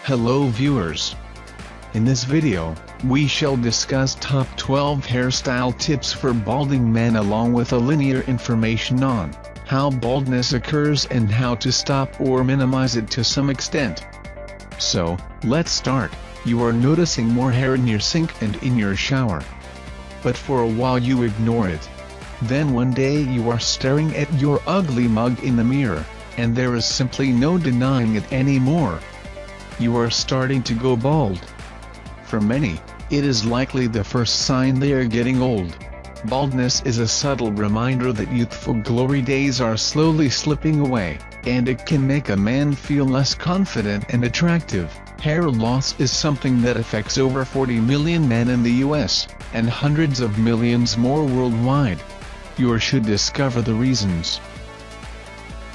Hello viewers. In this video, we shall discuss top 12 hairstyle tips for balding men along with a linear information on how baldness occurs and how to stop or minimize it to some extent. So, let's start. You are noticing more hair in your sink and in your shower. But for a while you ignore it. Then one day you are staring at your ugly mug in the mirror, and there is simply no denying it anymore. You are starting to go bald. For many, it is likely the first sign they are getting old. Baldness is a subtle reminder that youthful glory days are slowly slipping away, and it can make a man feel less confident and attractive. Hair loss is something that affects over 40 million men in the US, and hundreds of millions more worldwide. You should discover the reasons.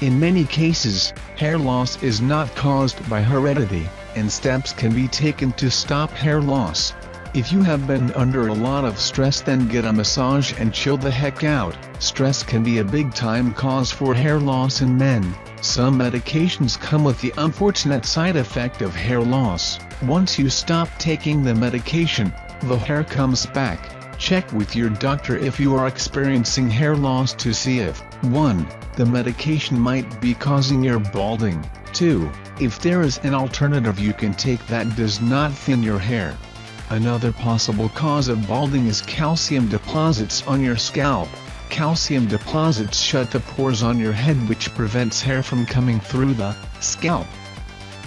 In many cases, hair loss is not caused by heredity, and steps can be taken to stop hair loss. If you have been under a lot of stress, then get a massage and chill the heck out. Stress can be a big-time cause for hair loss in men. Some medications come with the unfortunate side effect of hair loss. Once you stop taking the medication, the hair comes back. Check with your doctor if you are experiencing hair loss to see if 1. The medication might be causing your balding. 2. If there is an alternative you can take that does not thin your hair. Another possible cause of balding is calcium deposits on your scalp. Calcium deposits shut the pores on your head, which prevents hair from coming through the scalp.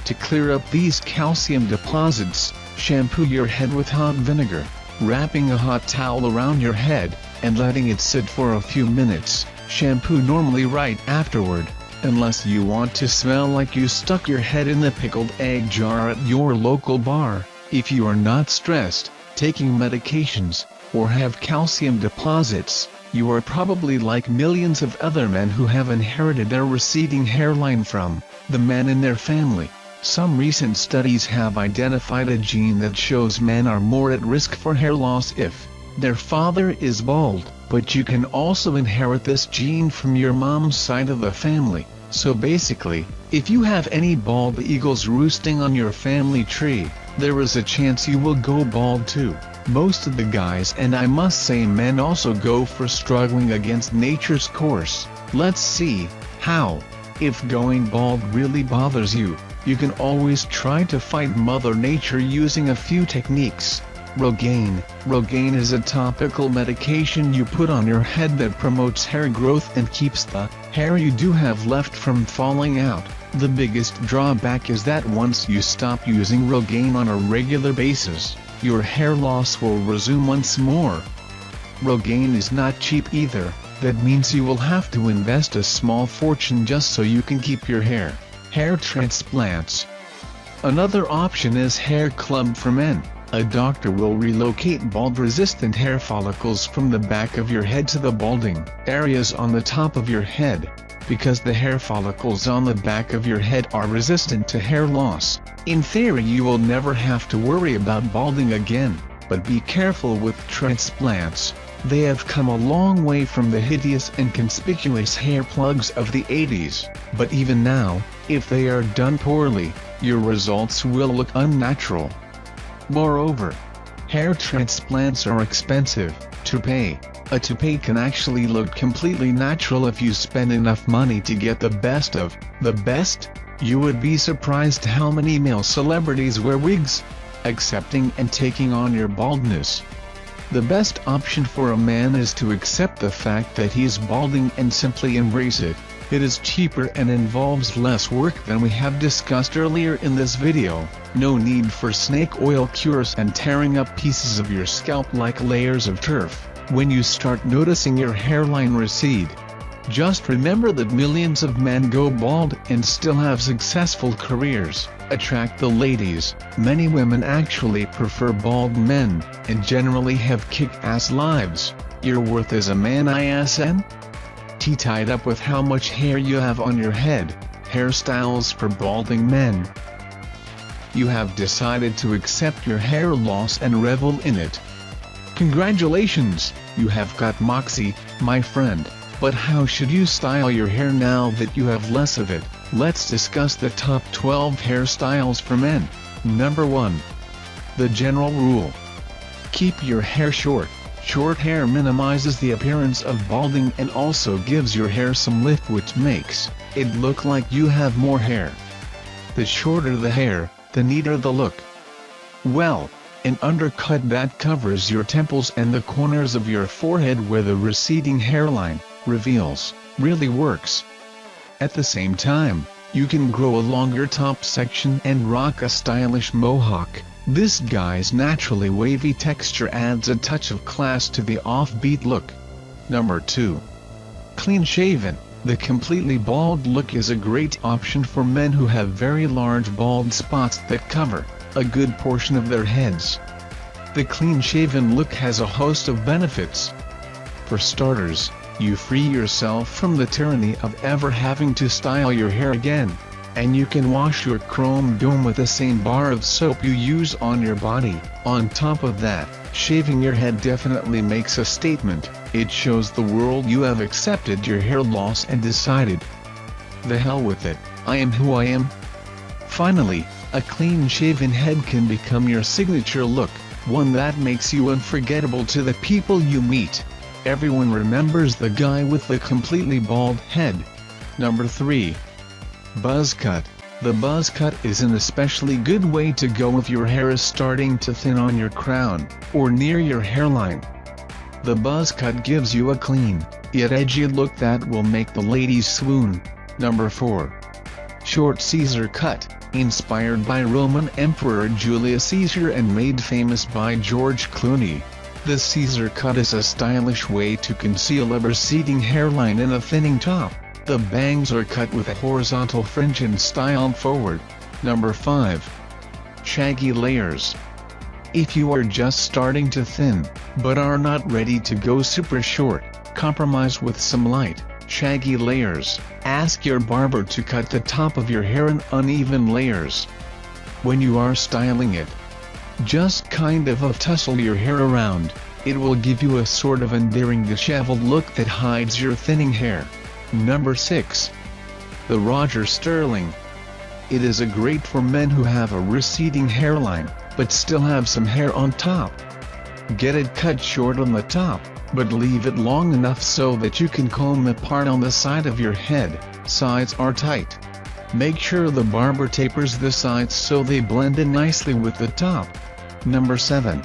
To clear up these calcium deposits, shampoo your head with hot vinegar, wrapping a hot towel around your head, and letting it sit for a few minutes. Shampoo normally right afterward, unless you want to smell like you stuck your head in the pickled egg jar at your local bar. If you are not stressed, taking medications, or have calcium deposits, you are probably like millions of other men who have inherited a receding hairline from the men in their family. Some recent studies have identified a gene that shows men are more at risk for hair loss if their father is bald, but you can also inherit this gene from your mom's side of the family. So basically, if you have any bald eagles roosting on your family tree, there is a chance you will go bald too. Most of the guys, and I must say men, also go for struggling against nature's course. Let's see how. If going bald really bothers you, you can always try to fight Mother Nature using a few techniques. Rogaine. Rogaine is a topical medication you put on your head that promotes hair growth and keeps the hair you do have left from falling out. The biggest drawback is that once you stop using Rogaine on a regular basis, your hair loss will resume once more. Rogaine is not cheap either. That means you will have to invest a small fortune just so you can keep your hair. Hair transplants. Another option is hair club for men. A doctor will relocate bald-resistant hair follicles from the back of your head to the balding areas on the top of your head. Because the hair follicles on the back of your head are resistant to hair loss, in theory you will never have to worry about balding again. But be careful with transplants. They have come a long way from the hideous and conspicuous hair plugs of the 80s. But even now, if they are done poorly, your results will look unnatural. Moreover, hair transplants are expensive. Toupee. A toupee can actually look completely natural if you spend enough money to get the best of the best. You would be surprised how many male celebrities wear wigs, accepting and taking on your baldness. The best option for a man is to accept the fact that he is balding and simply embrace it. It is cheaper and involves less work than we have discussed earlier in this video. No need for snake oil cures and tearing up pieces of your scalp like layers of turf when you start noticing your hairline recede. Just remember that millions of men go bald and still have successful careers. Attract the ladies. Many women actually prefer bald men, and generally have kick-ass lives. Your worth as a man isn't tied up with how much hair you have on your head. Hairstyles for balding men. You have decided to accept your hair loss and revel in it. Congratulations, you have got moxie, my friend. But how should you style your hair now that you have less of it? Let's discuss the top 12 hairstyles for men. Number 1. The general rule. Keep your hair short. Short hair minimizes the appearance of balding and also gives your hair some lift, which makes it look like you have more hair. The shorter the hair, the neater the look. Well, an undercut that covers your temples and the corners of your forehead where the receding hairline reveals really works. At the same time, you can grow a longer top section and rock a stylish mohawk. This guy's naturally wavy texture adds a touch of class to the offbeat look. Number 2. Clean shaven. The completely bald look is a great option for men who have very large bald spots that cover a good portion of their heads. The clean shaven look has a host of benefits. For starters, you free yourself from the tyranny of ever having to style your hair again. And you can wash your chrome dome with the same bar of soap you use on your body. On top of that, shaving your head definitely makes a statement. It shows the world you have accepted your hair loss and decided, the hell with it, I am who I am. Finally, a clean shaven head can become your signature look, one that makes you unforgettable to the people you meet. Everyone remembers the guy with the completely bald head. Number 3. Buzz cut. The buzz cut is an especially good way to go if your hair is starting to thin on your crown, or near your hairline. The buzz cut gives you a clean, yet edgy look that will make the ladies swoon. Number 4. Short Caesar cut. Inspired by Roman Emperor Julius Caesar and made famous by George Clooney. The Caesar cut is a stylish way to conceal a receding hairline and a thinning top. The bangs are cut with a horizontal fringe and styled forward. Number 5. Shaggy layers. If you are just starting to thin, but are not ready to go super short, compromise with some light, shaggy layers. Ask your barber to cut the top of your hair in uneven layers. When you are styling it, just kind of tussle your hair around. It will give you a sort of endearing disheveled look that hides your thinning hair. Number 6. The Roger Sterling. It is a great for men who have a receding hairline, but still have some hair on top. Get it cut short on the top, but leave it long enough so that you can comb the part on the side of your head. Sides are tight. Make sure the barber tapers the sides so they blend in nicely with the top. Number 7.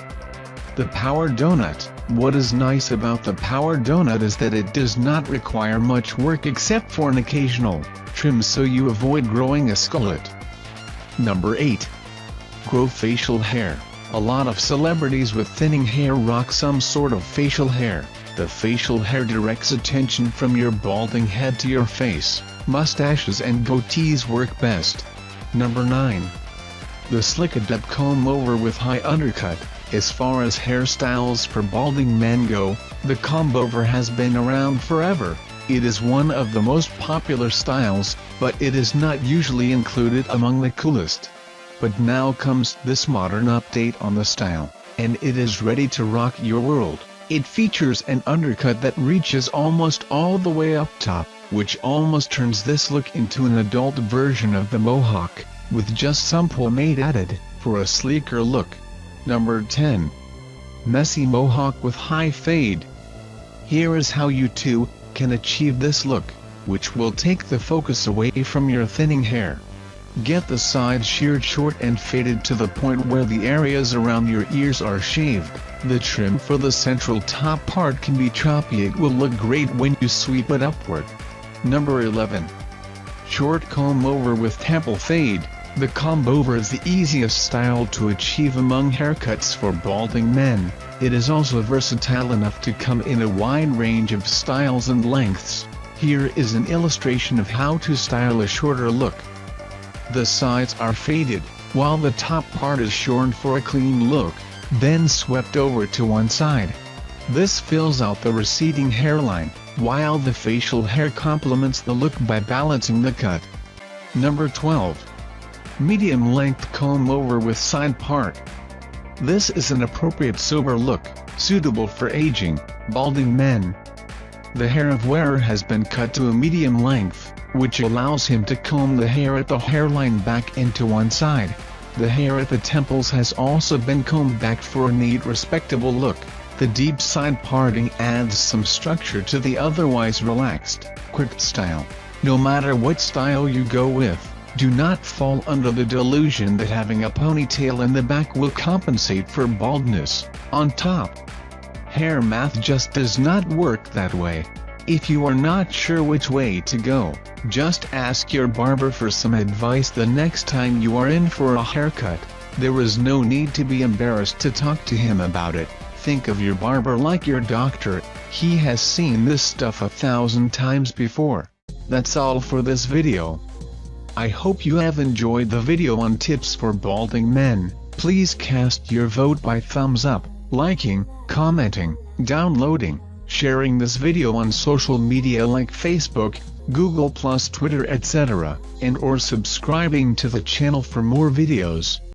The Power Donut. What is nice about the Power Donut is that it does not require much work except for an occasional trim so you avoid growing a skullet. Number 8. Grow facial hair. A lot of celebrities with thinning hair rock some sort of facial hair. The facial hair directs attention from your balding head to your face. Mustaches and goatees work best. Number 9. The Slick-a-Dip comb over with high undercut. As far as hairstyles for balding men go, the comb-over has been around forever. It is one of the most popular styles, but it is not usually included among the coolest. But now comes this modern update on the style, and it is ready to rock your world. It features an undercut that reaches almost all the way up top, which almost turns this look into an adult version of the mohawk, with just some pomade added, for a sleeker look. Number 10. Messy mohawk with high fade. Here is how you too can achieve this look, which will take the focus away from your thinning hair. Get the sides sheared short and faded to the point where the areas around your ears are shaved. The trim for the central top part can be choppy. It will look great when you sweep it upward. Number 11. Short comb over with temple fade. The comb-over is the easiest style to achieve among haircuts for balding men. It is also versatile enough to come in a wide range of styles and lengths. Here is an illustration of how to style a shorter look. The sides are faded, while the top part is shorn for a clean look, then swept over to one side. This fills out the receding hairline, while the facial hair complements the look by balancing the cut. Number 12. Medium length comb over with side part. This is an appropriate sober look, suitable for aging, balding men. The hair of wearer has been cut to a medium length, which allows him to comb the hair at the hairline back into one side. The hair at the temples has also been combed back for a neat, respectable look. The deep side parting adds some structure to the otherwise relaxed, quick style. No matter what style you go with, do not fall under the delusion that having a ponytail in the back will compensate for baldness. On top, hair math just does not work that way. If you are not sure which way to go, just ask your barber for some advice the next time you are in for a haircut. There is no need to be embarrassed to talk to him about it. Think of your barber like your doctor. He has seen this stuff 1,000 times before. That's all for this video. I hope you have enjoyed the video on tips for balding men. Please cast your vote by thumbs up, liking, commenting, downloading, sharing this video on social media like Facebook, Google+, Twitter, etc., and/or subscribing to the channel for more videos.